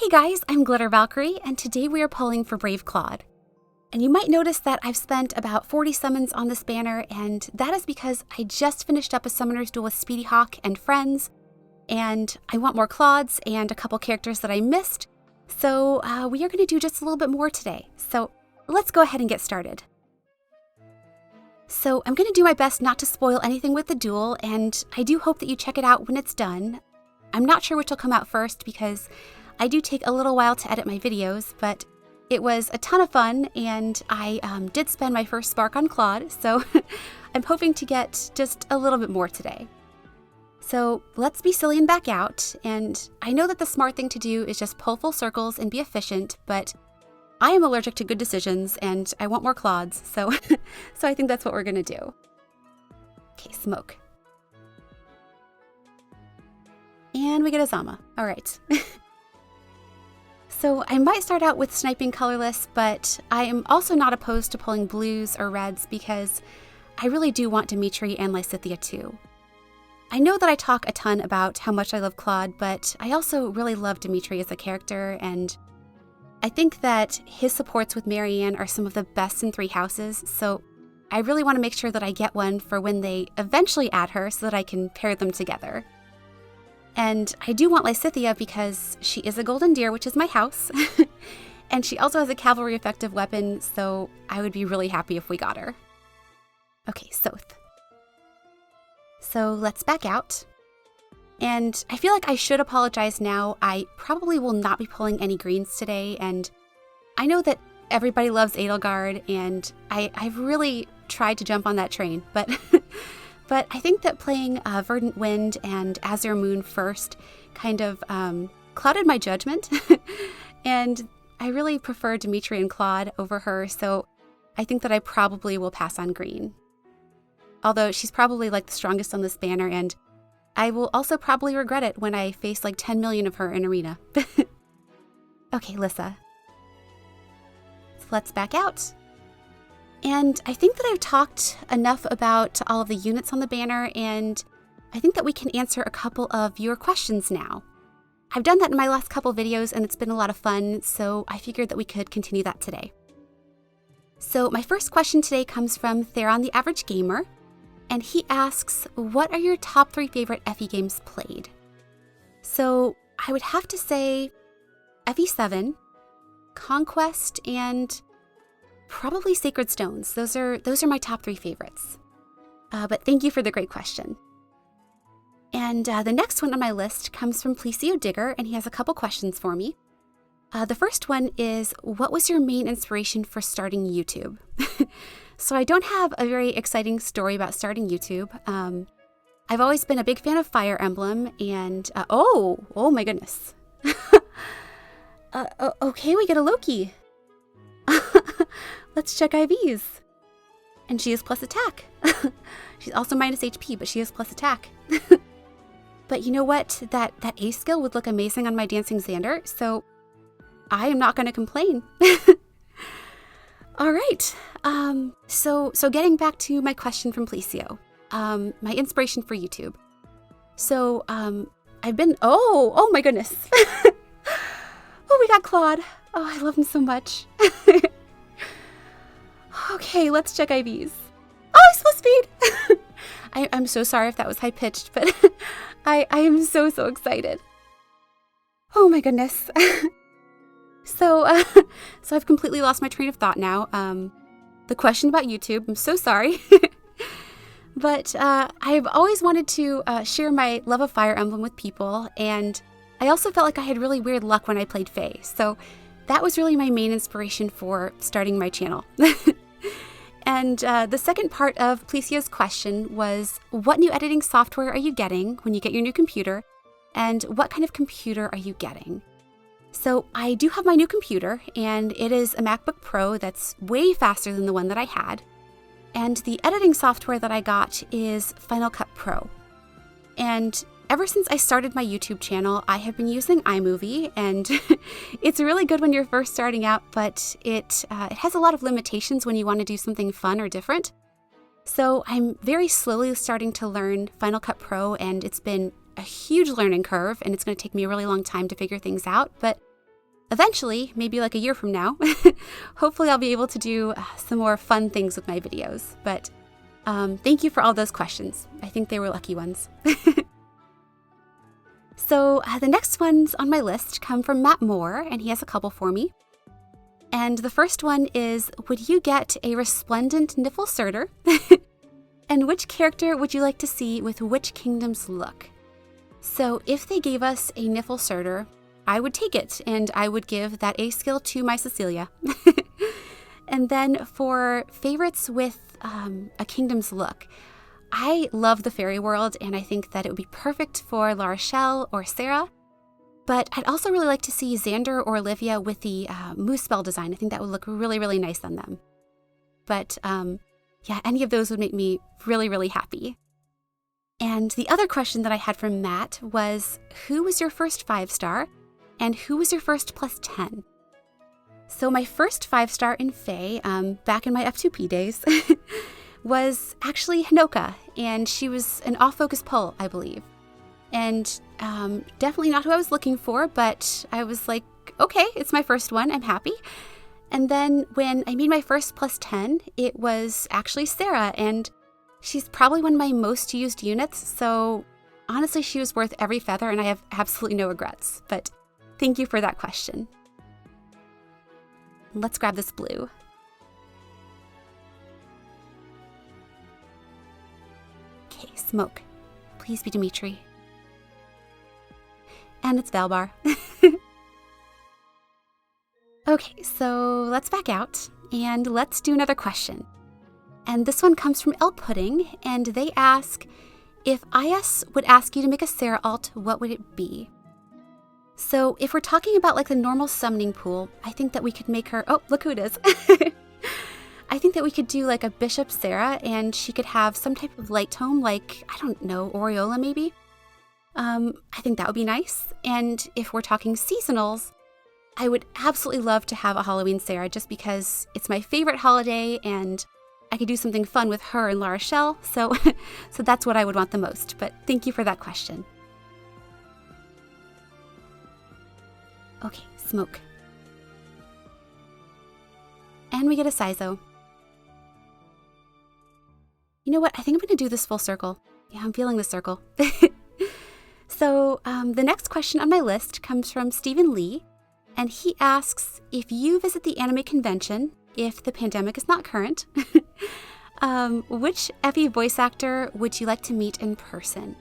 Hey guys, I'm Glitter Valkyrie, and today we are pulling for Brave Claude. And you might notice that I've spent about 40 summons on this banner, and that is because I just finished up a Summoner's Duel with Speedy Hawk and friends, and I want more Claudes and a couple characters that I missed, so we are going to do just a little bit more today. So let's go ahead and get started. So I'm going to do my best not to spoil anything with the duel, and I do hope that you check it out when it's done. I'm not sure which will come out first because I do take a little while to edit my videos, but it was a ton of fun, and I did spend my first spark on Claude, so I'm hoping to get just a little bit more today. So let's be silly and back out, and I know that the smart thing to do is just pull full circles and be efficient, but I am allergic to good decisions, and I want more Claudes, so I think that's what we're gonna do. Okay, smoke. And we get a Zama. All right. So I might start out with sniping colorless, but I am also not opposed to pulling blues or reds because I really do want Dimitri and Lysithea too. I know that I talk a ton about how much I love Claude, but I also really love Dimitri as a character, and I think that his supports with Marianne are some of the best in Three Houses, so I really want to make sure that I get one for when they eventually add her so that I can pair them together. And I do want Lysithea because she is a golden deer, which is my house, and she also has a cavalry effective weapon, so I would be really happy if we got her. Okay, Soth. So let's back out. And I feel like I should apologize now. I probably will not be pulling any greens today, and I know that everybody loves Edelgard, and I've really tried to jump on that train, but but I think that playing Verdant Wind and Azure Moon first kind of clouded my judgment, and I really prefer Dimitri and Claude over her, so I think that I probably will pass on green. Although she's probably like the strongest on this banner, and I will also probably regret it when I face like 10 million of her in arena. Okay, Lissa. So let's back out. And I think that I've talked enough about all of the units on the banner, and I think that we can answer a couple of viewer questions now. I've done that in my last couple videos, and it's been a lot of fun, so I figured that we could continue that today. So my first question today comes from Theron the Average Gamer, and he asks, what are your top 3 favorite FE games played? So I would have to say FE7, Conquest, and probably Sacred Stones. Those are my top 3 favorites. But thank you for the great question. And the next one on my list comes from Plecio Digger, and he has a couple questions for me. The first one is, what was your main inspiration for starting YouTube? So I don't have a very exciting story about starting YouTube. I've always been a big fan of Fire Emblem, and oh my goodness. Okay, we get a Loki. Let's check IVs. And she is plus attack. She's also minus HP, but she is plus attack. But you know what? That A skill would look amazing on my Dancing Xander, so I am not going to complain. All right. So getting back to my question from Plecio, my inspiration for YouTube. So I've been oh my goodness. Oh, we got Claude. Oh, I love him so much. Okay, let's check IVs. Oh, he's full speed. I'm so sorry if that was high pitched, but I am so excited. Oh my goodness. So I've completely lost my train of thought now. The question about YouTube, I'm so sorry. But I've always wanted to share my love of Fire Emblem with people, and I also felt like I had really weird luck when I played Fae. So that was really my main inspiration for starting my channel. And the second part of Plecio's question was, what new editing software are you getting when you get your new computer? And what kind of computer are you getting? So I do have my new computer, and it is a MacBook Pro that's way faster than the one that I had. And the editing software that I got is Final Cut Pro. And ever since I started my YouTube channel, I have been using iMovie, and it's really good when you're first starting out, but it has a lot of limitations when you want to do something fun or different. So I'm very slowly starting to learn Final Cut Pro, and it's been a huge learning curve, and it's going to take me a really long time to figure things out, but eventually, maybe like a year from now, hopefully I'll be able to do some more fun things with my videos. But thank you for all those questions. I think they were lucky ones. So the next ones on my list come from Matt Moore, and he has a couple for me. And the first one is, would you get a resplendent Niflsurter? And which character would you like to see with which kingdom's look? So if they gave us a Niflsurter, I would take it, and I would give that A skill to my Cecilia. And then for favorites with a kingdom's look, I love the fairy world, and I think that it would be perfect for La Rochelle or Sarah. But I'd also really like to see Xander or Olivia with the moose spell design. I think that would look really, really nice on them. But yeah, any of those would make me really, really happy. And the other question that I had from Matt was, who was your first 5-star, and who was your first +10? So my first 5-star in Fae, back in my F2P days, was actually Hinoka, and she was an off-focus pull, I believe. And definitely not who I was looking for, but I was like, okay, it's my first one, I'm happy. And then when I made my first +10, it was actually Sarah, and she's probably one of my most used units, so honestly, she was worth every feather, and I have absolutely no regrets. But thank you for that question. Let's grab this blue. Okay, smoke. Please be Dimitri. And it's Valbar. Okay, so let's back out and let's do another question. And this one comes from El Pudding, and they ask, if IS would ask you to make a Sarah alt, what would it be? So if we're talking about like the normal summoning pool, I think that we could make her, oh, look who it is. I think that we could do like a Bishop Sarah, and she could have some type of light tome, like, I don't know, Aureola maybe? I think that would be nice. And if we're talking seasonals, I would absolutely love to have a Halloween Sarah, just because it's my favorite holiday and I could do something fun with her and La Rochelle. So that's what I would want the most. But thank you for that question. Okay, smoke. And we get a Sizo. You know what? I think I'm going to do this full circle. Yeah, I'm feeling the circle. So the next question on my list comes from Stephen Lee, and he asks, if you visit the anime convention, if the pandemic is not current, which FE voice actor would you like to meet in person?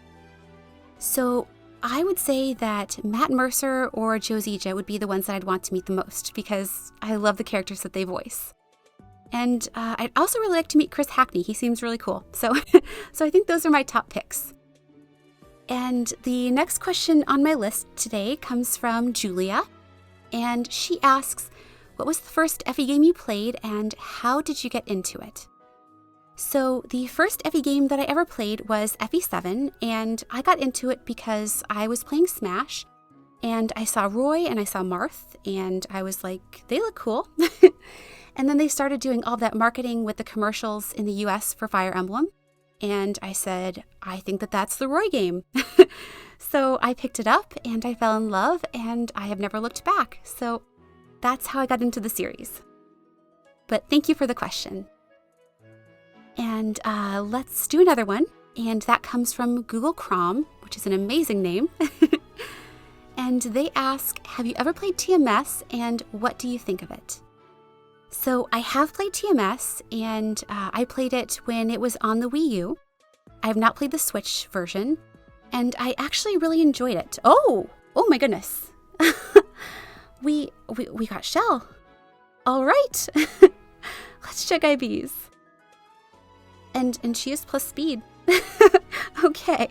So I would say that Matt Mercer or Josija would be the ones that I'd want to meet the most, because I love the characters that they voice. And I'd also really like to meet Chris Hackney. He seems really cool. So I think those are my top picks. And the next question on my list today comes from Julia, and she asks, what was the first FE game you played, and how did you get into it? So the first FE game that I ever played was FE7, and I got into it because I was playing Smash, and I saw Roy and I saw Marth, and I was like, they look cool. And then they started doing all that marketing with the commercials in the US for Fire Emblem. And I said, I think that that's the Roy game. So I picked it up and I fell in love, and I have never looked back. So that's how I got into the series. But thank you for the question. And let's do another one. And that comes from Google Crom, which is an amazing name. And they ask, have you ever played TMS, and what do you think of it? So I have played TMS, and I played it when it was on the Wii U. I have not played the Switch version, and I actually really enjoyed it. Oh my goodness. we got Shell. All right. Let's check IVs. And she is plus speed. Okay.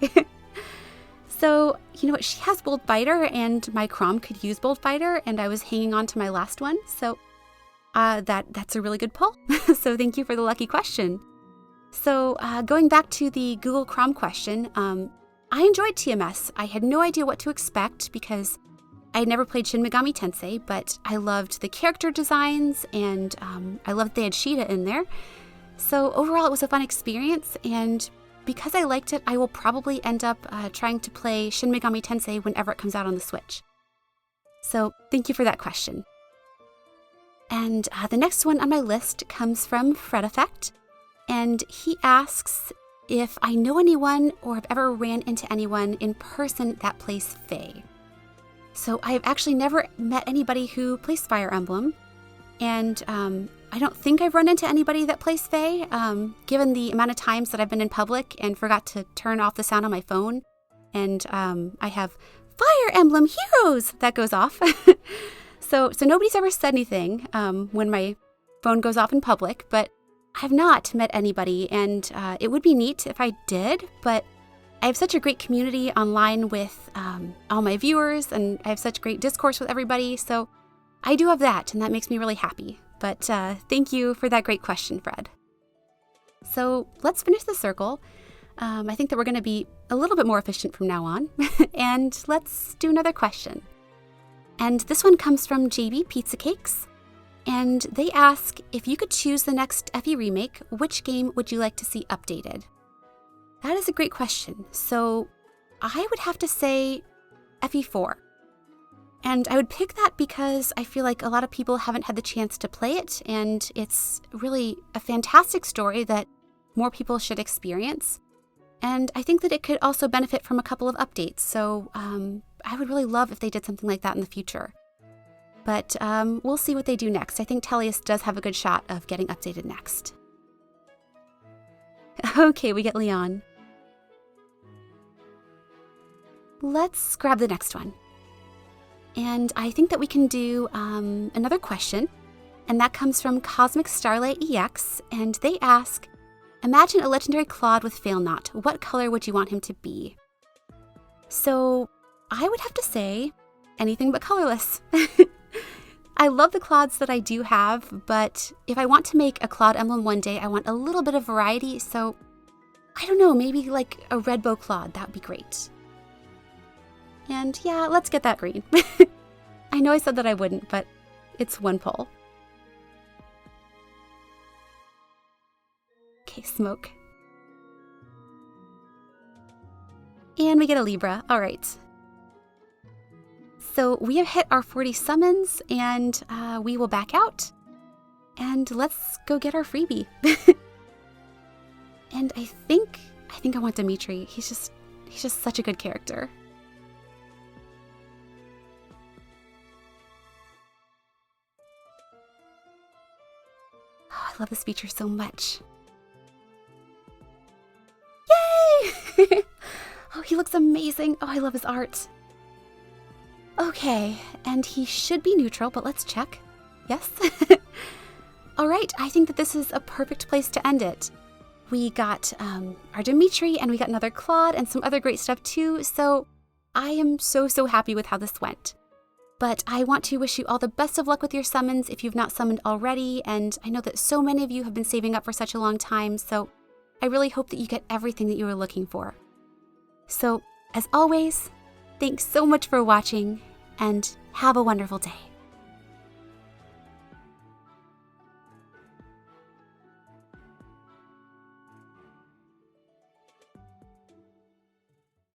So, you know what? She has Bold Fighter, and my Crom could use Bold Fighter, and I was hanging on to my last one. So that's a really good pull. So thank you for the lucky question. So going back to the Google Chrome question, I enjoyed TMS. I had no idea what to expect because I had never played Shin Megami Tensei, but I loved the character designs, and I loved they had Sheeta in there. So overall, it was a fun experience, and because I liked it, I will probably end up trying to play Shin Megami Tensei whenever it comes out on the Switch. So thank you for that question. And the next one on my list comes from Fred Effect, and he asks if I know anyone or have ever ran into anyone in person that plays Fae. So I've actually never met anybody who plays Fire Emblem, and I don't think I've run into anybody that plays Fae, given the amount of times that I've been in public and forgot to turn off the sound on my phone, and I have Fire Emblem Heroes that goes off. So nobody's ever said anything when my phone goes off in public, but I've not met anybody, and it would be neat if I did, but I have such a great community online with all my viewers, and I have such great discourse with everybody, so I do have that, and that makes me really happy. But thank you for that great question, Fred. So let's finish the circle. I think that we're going to be a little bit more efficient from now on, and let's do another question. And this one comes from JB Pizza Cakes, and they ask, if you could choose the next FE remake, which game would you like to see updated? That is a great question. So I would have to say FE4. And I would pick that because I feel like a lot of people haven't had the chance to play it, and it's really a fantastic story that more people should experience. And I think that it could also benefit from a couple of updates, so I would really love if they did something like that in the future. But we'll see what they do next. I think Tellius does have a good shot of getting updated next. Okay, we get Leon. Let's grab the next one. And I think that we can do another question, and that comes from Cosmic Starlight EX, and they ask, imagine a legendary Claude with Failnaught. What color would you want him to be? So I would have to say anything but colorless. I love the Claudes that I do have, but if I want to make a Claude emblem one day, I want a little bit of variety, so I don't know, maybe like a red bow Claude, that would be great. And yeah, let's get that green. I know I said that I wouldn't, but it's one poll. Okay, smoke. And we get a Libra. All right. So we have hit our 40 summons, and we will back out. And let's go get our freebie. And I think I want Dimitri. He's just such a good character. Oh, I love this feature so much. Yay! Oh, he looks amazing. Oh, I love his art. Okay, and he should be neutral, but let's check. Yes? All right, I think that this is a perfect place to end it. We got our Dimitri, and we got another Claude, and some other great stuff too, so I am so happy with how this went. But I want to wish you all the best of luck with your summons if you've not summoned already, and I know that so many of you have been saving up for such a long time, so I really hope that you get everything that you were looking for. So, as always, thanks so much for watching, and have a wonderful day.